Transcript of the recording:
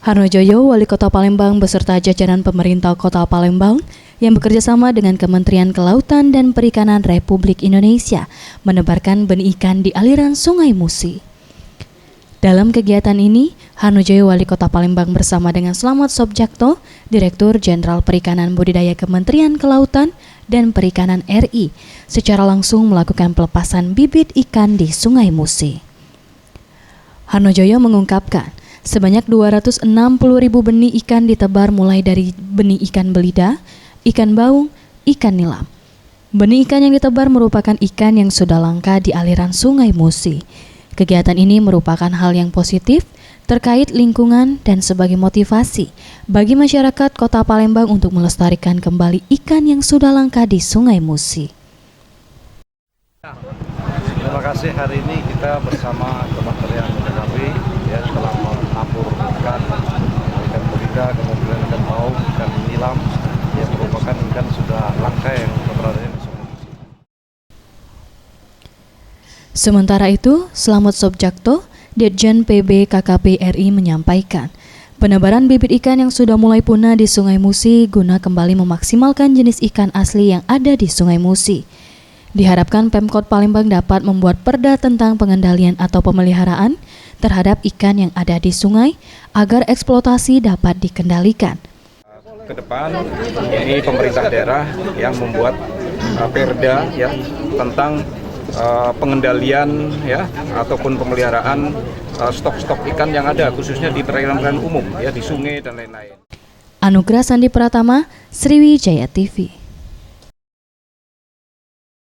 Harnojoyo, Wali Kota Palembang beserta jajaran pemerintah Kota Palembang yang bekerjasama dengan Kementerian Kelautan dan Perikanan Republik Indonesia menebarkan benih ikan di aliran Sungai Musi. Dalam kegiatan ini, Harnojoyo, Wali Kota Palembang bersama dengan Slamet Sobjatto, Direktur Jenderal Perikanan Budidaya Kementerian Kelautan dan Perikanan RI, secara langsung melakukan pelepasan bibit ikan di Sungai Musi. Harnojoyo mengungkapkan, sebanyak 260.000 benih ikan ditebar mulai dari benih ikan belida, ikan baung, ikan nilam. Benih ikan yang ditebar merupakan ikan yang sudah langka di aliran Sungai Musi. Kegiatan ini merupakan hal yang positif terkait lingkungan dan sebagai motivasi bagi masyarakat Kota Palembang untuk melestarikan kembali ikan yang sudah langka di Sungai Musi. Terima kasih, hari ini kita bersama Kementerian KKP telah menabur ikan belida, kemudian ikan baung, ikan nilam yang merupakan ikan sudah langka yang berada di Sungai Musi. Sementara itu, Slamet Sobjatto, Dirjen PB KKP RI menyampaikan, penebaran bibit ikan yang sudah mulai punah di Sungai Musi guna kembali memaksimalkan jenis ikan asli yang ada di Sungai Musi. Diharapkan Pemkot Palembang dapat membuat perda tentang pengendalian atau pemeliharaan terhadap ikan yang ada di sungai agar eksploitasi dapat dikendalikan. Ke depan ini pemerintah daerah yang membuat perda tentang pengendalian ataupun pemeliharaan stok-stok ikan yang ada khususnya di perairan umum di sungai dan lain-lain. Anugrah Sandi Pratama, Sriwijaya TV.